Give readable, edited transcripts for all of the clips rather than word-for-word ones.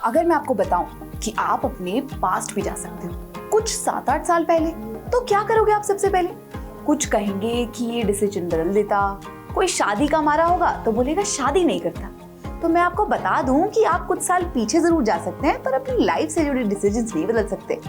अगर मैं आपको बताऊं कि आप अपने पास्ट भी जा सकते हो, कुछ 7-8 साल पहले, तो क्या करोगे आप सबसे पहले? कुछ कहेंगे कि ये डिसीजन बदल देता, कोई शादी का मारा होगा तो बोलेगा शादी नहीं करता। तो मैं आपको बता दूं कि आप कुछ साल पीछे जरूर जा सकते हैं, पर अपनी लाइफ से जुड़े डिसीजंस नहीं बदल सकते।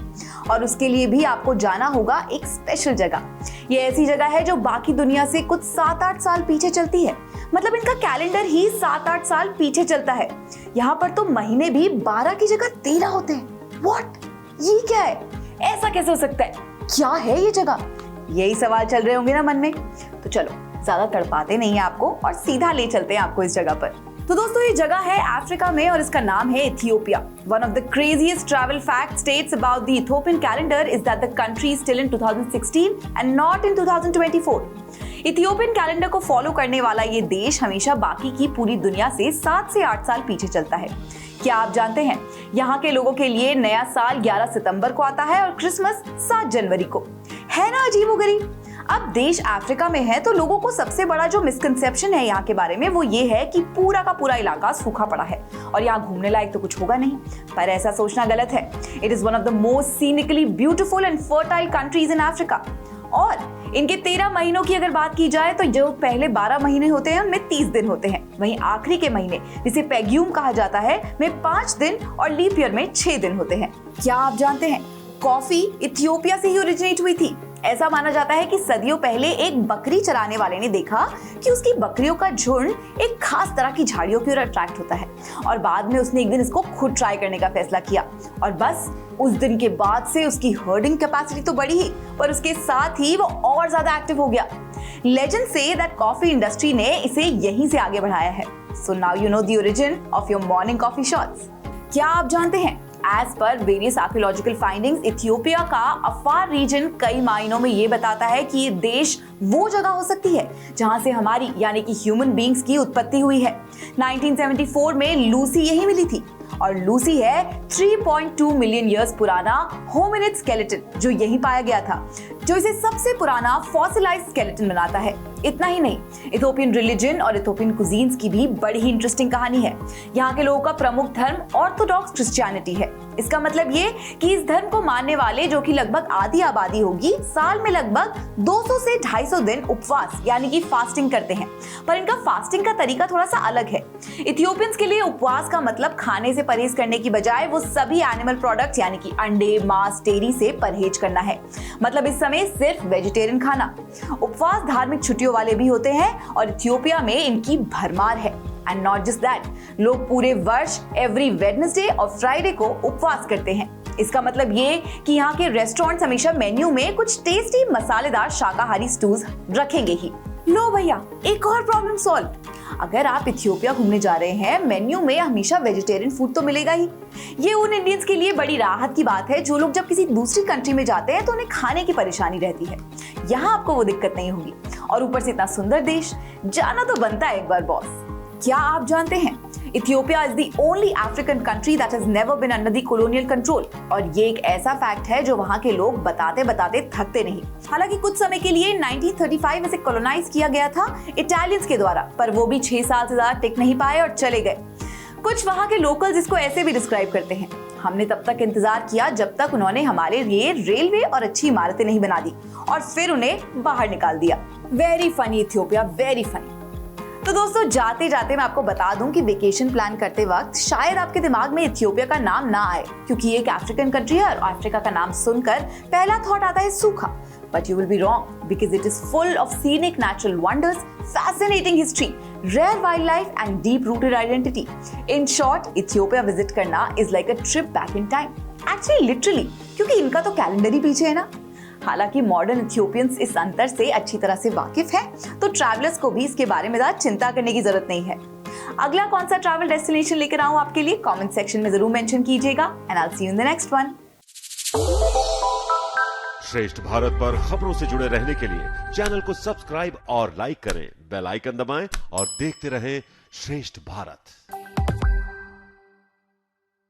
और उसके लिए भी आपको जाना होगा एक स्पेशल जगह। ये ऐसी जगह है जो बाकी दुनिया से कुछ 7-8 साल पीछे चलती है। मतलब इनका कैलेंडर ही 7-8 साल पीछे चलता है। यहाँ पर तो महीने भी 12 की जगह 13 होते हैं। व्हाट? ये क्या है? ऐसा कैसे हो सकता है? क्या है ये जगह? यही सवाल चल रहे होंगे ना मन में। तो चलो ज्यादा तड़पाते नहीं है आपको और सीधा ले चलते हैं आपको इस जगह पर। तो दोस्तों ये जगह है अफ्रीका में और इसका नाम है Ethiopia. One of the craziest travel fact states about the Ethiopian calendar is that the country is still in 2016 and not in 2024. Ethiopian calendar को फॉलो करने वाला ये देश हमेशा बाकी की पूरी दुनिया से 7 से 8 साल पीछे चलता है। क्या आप जानते हैं यहाँ के लोगों के लिए नया साल 11 सितंबर को आता है और क्रिसमस 7 जनवरी को। है ना अजीबोगरीब? अब देश अफ्रीका में है तो लोगों को सबसे बड़ा जो मिसकंसेप्शन है यहाँ के बारे में वो ये है कि पूरा का पूरा इलाका सूखा पड़ा है और यहाँ घूमने लायक तो कुछ होगा नहीं। पर ऐसा सोचना गलत है। It is one of the most scenically beautiful and fertile countries in Africa. और इनके 13 महीनों की अगर बात की जाए तो जो पहले 12 महीने होते हैं उनमें 30 दिन होते हैं। वहीं आखिरी के महीने जिसे पेग्यूम कहा जाता है में 5 दिन और लीप ईयर में 6 दिन होते हैं। क्या आप जानते हैं कॉफी इथियोपिया से ही ओरिजिनेट हुई थी। ऐसा माना जाता है कि सदियों पहले एक बकरी चराने वाले ने देखा कि उसकी बकरियों का झुंड एक खास तरह की झाड़ियों की ओर अट्रैक्ट होता है और बाद में उसने एक दिन इसको खुद ट्राई करने का फैसला किया और बस उस दिन के बाद से उसकी हर्डिंग कैपेसिटी तो बढ़ी ही पर उसके साथ ही वो और ज्यादा एक्टिव हो गया। Legend say that coffee industry ने इसे यहीं से आगे बढ़ाया है। So now you know the origin of your morning coffee shots. क्या आप जानते हैं as per various archaeological findings Ethiopia का अफार रीजन कई मायनों में ये बताता है कि ये देश वो जगह हो सकती है जहां से हमारी यानी कि ह्यूमन बींग्स की उत्पत्ति हुई है। 1974 में लूसी यही मिली थी और लूसी है 3.2 मिलियन ईयर्स पुराना होमिनिड स्केलेटन जो यहीं पाया गया था, जो इसे सबसे पुराना फॉसिलाइज्ड स्केलेटन बनाता है। इतना ही नहीं, इथोपियन रिलीजन और इथोपियन कुजीन्स की भी बड़ी ही इंटरेस्टिंग कहानी है। यहाँ के लोगों का प्रमुख धर्म ऑर्थोडॉक्स क्रिश्चियनिटी है। इसका मतलब ये कि इस धर्म को मानने वाले जो कि लगभग आधी आबादी होगी साल में लगभग 200 से 250 दिन उपवास यानी कि फास्टिंग करते हैं। पर इनका फास्टिंग का तरीका थोड़ा सा अलग है। इथियोपियंस के लिए उपवास का मतलब खाने से परहेज करने की बजाय वो सभी एनिमल प्रोडक्ट्स यानी कि अंडे, मांस, डेयरी से परहेज करना है। मतलब इस समय सिर्फ वेजिटेरियन खाना। उपवास धार्मिक छुट्टियों वाले भी होते हैं और इथियोपिया में इनकी भरमार है। एंड नॉट जस्ट दैट, लोग पूरे वर्ष एवरी वेडनेसडे और फ्राइडे को उपवास करते हैं। इसका मतलब ये कि यहाँ के रेस्टोरेंट्स हमेशा मेन्यू में कुछ टेस्टी मसालेदार शाकाहारी स्टूज रखेंगे ही। लो भैया, एक और प्रॉब्लम सॉल्व। अगर आप इथियोपिया घूमने जा रहे हैं, मेन्यू में हमेशा वेजिटेरियन फूड तो मिलेगा ही। ये उन इंडियंस के लिए बड़ी राहत की बात है जो लोग जब किसी दूसरी कंट्री में जाते हैं तो उन्हें खाने की परेशानी रहती है। यहाँ आपको वो दिक्कत नहीं होगी और ऊपर से इतना सुंदर देश, जाना तो बनता है एक बार बॉस। क्या आप जानते हैं Ethiopia is the only African country that has never been under the colonial control. और ये एक ऐसा फैक्ट है जो वहाँ के लोग बताते बताते थकते नहीं। हालांकि कुछ समय के लिए 1935 में इसे कॉलोनाइज किया गया था इटालियंस के द्वारा, पर वो भी 6 साल से ज्यादा टिक नहीं पाए और चले गए। कुछ वहाँ के लोकल्स इसको ऐसे भी डिस्क्राइब करते हैं, हमने तब तक इंतजार किया जब तक उन्होंने हमारे लिए रेलवे और अच्छी इमारतें नहीं बना दी और फिर उन्हें बाहर निकाल दिया। Very funny Ethiopia, very funny. तो दोस्तों जाते जाते मैं आपको बता दूं कि वेकेशन प्लान करते वक्त शायद आपके दिमाग में इथियोपिया का नाम ना आए क्योंकि ये एक अफ्रीकन कंट्री है और अफ्रीका का नाम सुनकर पहला थॉट आता है सूखा। But you will be wrong because it is full of scenic natural wonders, fascinating history, rare wild life and deep rooted identity. In short, Ethiopia visit करना is like a trip back in time. Actually literally, क्योंकि इनका तो calendar ही पीछे है ना। हालांकि modern इथियोपियंस इस अंतर से अच्छी तरह से वाकिफ हैं, तो ट्रैवलर्स को भी इसके बारे में ज्यादा चिंता करने की जरूरत नहीं है। अगला कौन सा ट्रैवल डेस्टिनेशन लेकर आऊं आपके लिए, कमेंट सेक्शन में जरूर मेंशन कीजिएगा and I will see you in the next one. श्रेष्ठ भारत पर खबरों से जुड़े रहने के लिए चैनल को सब्सक्राइब और लाइक करें, बेल आइकन दबाएं और देखते रहें श्रेष्ठ भारत।